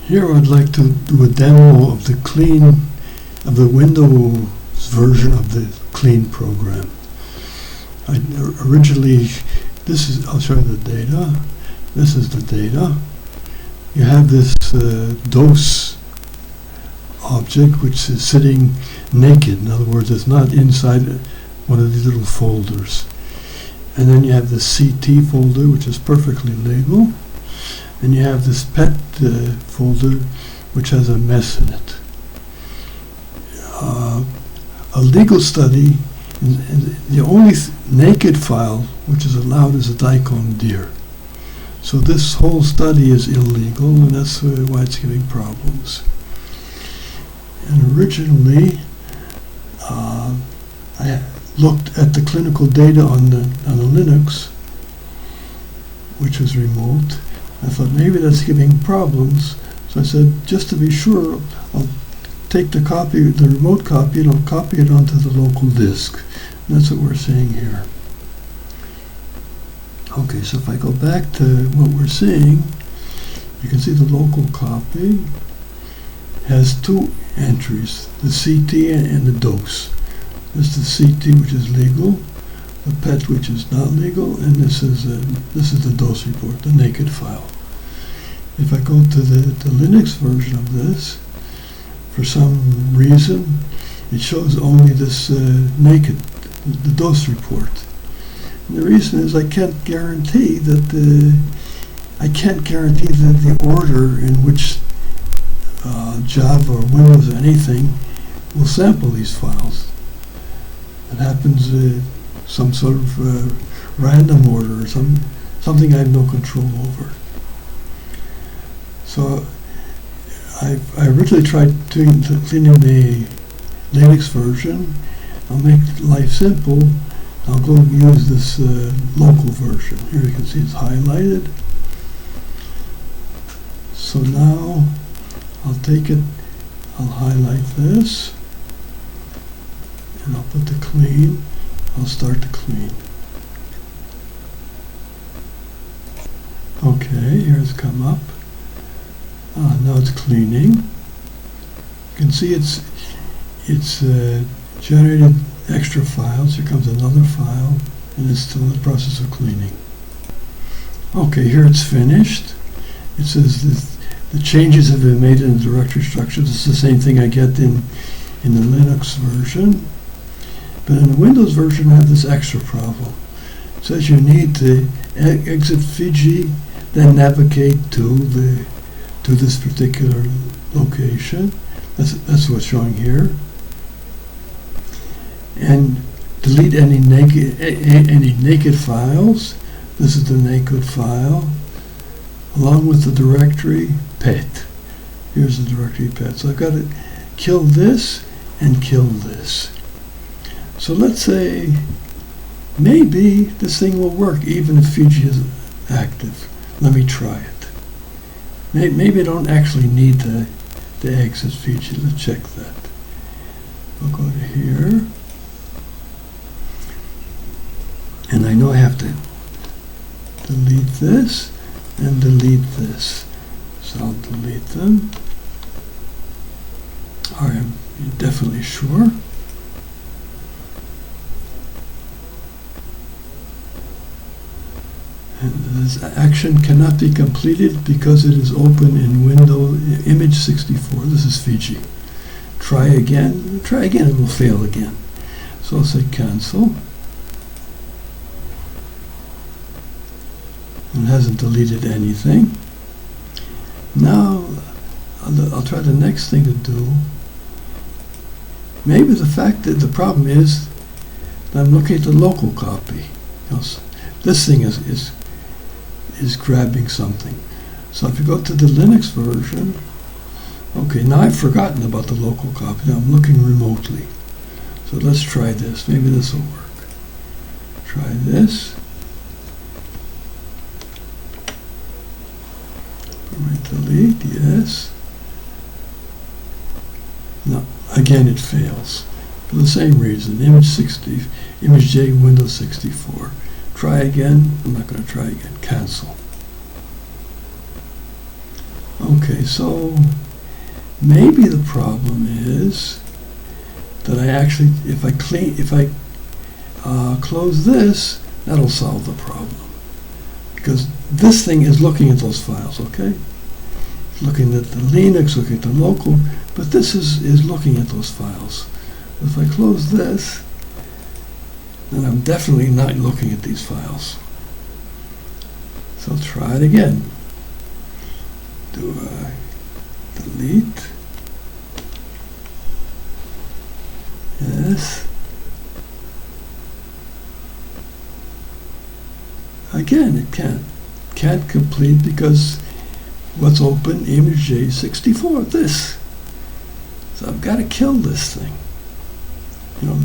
Here I'd like to do a demo of the Windows version of the clean program. I'll show you the data. This is the data. You have this DOS object which is sitting naked. In other words, it's not inside one of these little folders. And then you have the CT folder, which is perfectly legal. And you have this pet folder, which has a mess in it. A legal study, the only naked file which is allowed is a daikon dir. So this whole study is illegal, and that's why it's giving problems. And originally, I looked at the clinical data on the Linux, which was remote. I thought maybe that's giving problems, so I said, just to be sure, I'll take the remote copy, and I'll copy it onto the local disk. And that's what we're seeing here. Okay, so if I go back to what we're seeing, you can see the local copy has two entries, the CT and the DOS. This is the CT, which is legal, the PET, which is not legal, and this is the DOS report, the naked file. If I go to the Linux version of this, for some reason, it shows only this naked, the DOS report. And the reason is I can't guarantee that the order in which Java or Windows or anything will sample these files. It happens some sort of random order or something I have no control over. So I originally tried cleaning the Linux version. I'll make life simple. I'll go use this local version. Here you can see it's highlighted. So now I'll take it, I'll highlight this, and I'll put the clean. I'll start the clean. Okay, here it's come up. Now it's cleaning. You can see it's generated extra files. Here comes another file, and it's still in the process of cleaning. Okay, here it's finished. It says the changes have been made in the directory structure. This is the same thing I get in the Linux version. But in the Windows version, I have this extra problem. It says you need to exit Fiji, then navigate to this particular location. That's what's showing here. And delete any naked files. This is the naked file, along with the directory pet. Here's the directory pet. So I've got to kill this and kill this. So let's say maybe this thing will work even if Fiji is active. Let me try it. Maybe I don't actually need to exit Fiji. Let's check that. We'll go to here. And I know I have to delete this and delete this. So I'll delete them. Are you definitely sure? And this action cannot be completed because it is open in Windows Image 64. This is Fiji. Try again. Try again, it will fail again. So I'll say cancel. And hasn't deleted anything. Now I'll try the next thing to do. Maybe the fact that the problem is that I'm looking at the local copy. This thing is grabbing something. So if you go to the Linux version, okay, now I've forgotten about the local copy. Now I'm looking remotely. So let's try this. Maybe this will work. Try this. Delete, yes. No, again it fails. For the same reason, Image J, Windows 64. Try again. I'm not going to try again. Cancel. Okay, so maybe the problem is that I actually, if I close this, that'll solve the problem. Because this thing is looking at those files, okay? It's looking at the Linux, looking at the local, but this is looking at those files. If I close this, then I'm definitely not looking at these files. So I'll try it again. Do a delete. Yes. Again, it can't complete because what's open, image J64, this. So I've got to kill this thing. You know,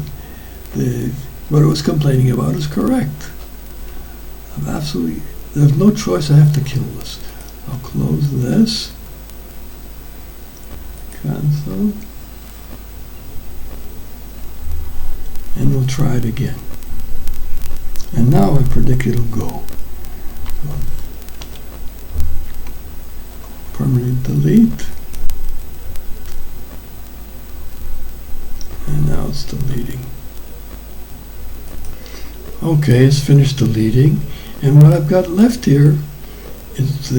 what it was complaining about is correct. There's no choice, I have to kill this. I'll close this. Cancel. And we'll try it again. And now I predict it'll go. So, permanent delete. And now it's deleting. Okay, it's finished deleting. And what I've got left here is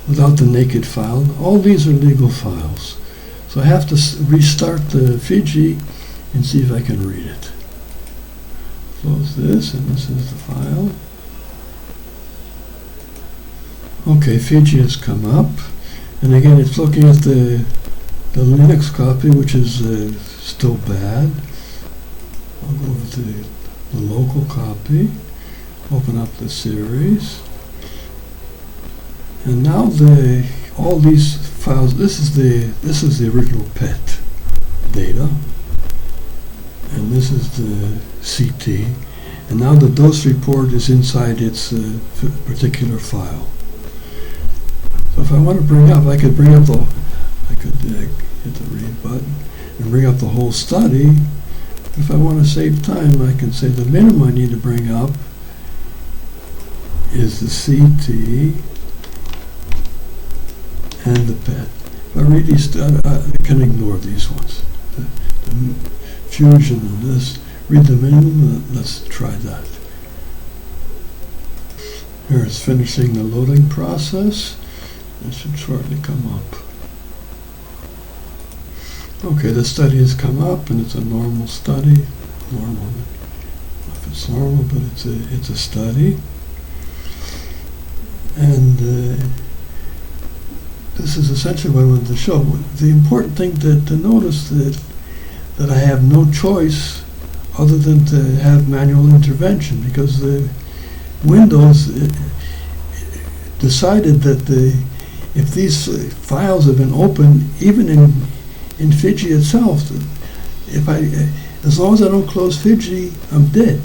without the naked file. All these are legal files. So I have to restart the Fiji and see if I can read it. Close this, and this is the file. Okay, Fiji has come up. And again, it's looking at the Linux copy, which is still bad. I'll go over to the local copy. Open up the series, and now all these files. This is the original PET data, and this is the CT, and now the DOS report is inside its particular file. So if I want to bring up, I could hit the read button and bring up the whole study. If I want to save time, I can say the minimum I need to bring up is the CT and the PET. If I read these, I can ignore these ones. The Fusion and this. Read the minimum. Let's try that. Here it's finishing the loading process. It should shortly come up. Okay, the study has come up, and it's a normal study. Normal. If it's normal, but it's a study. And this is essentially what I wanted to show. The important thing to notice that I have no choice other than to have manual intervention, because the Windows decided that if these files have been opened, even in Fiji itself, as long as I don't close Fiji, I'm dead.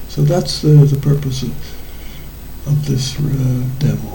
So that's the purpose of this demo.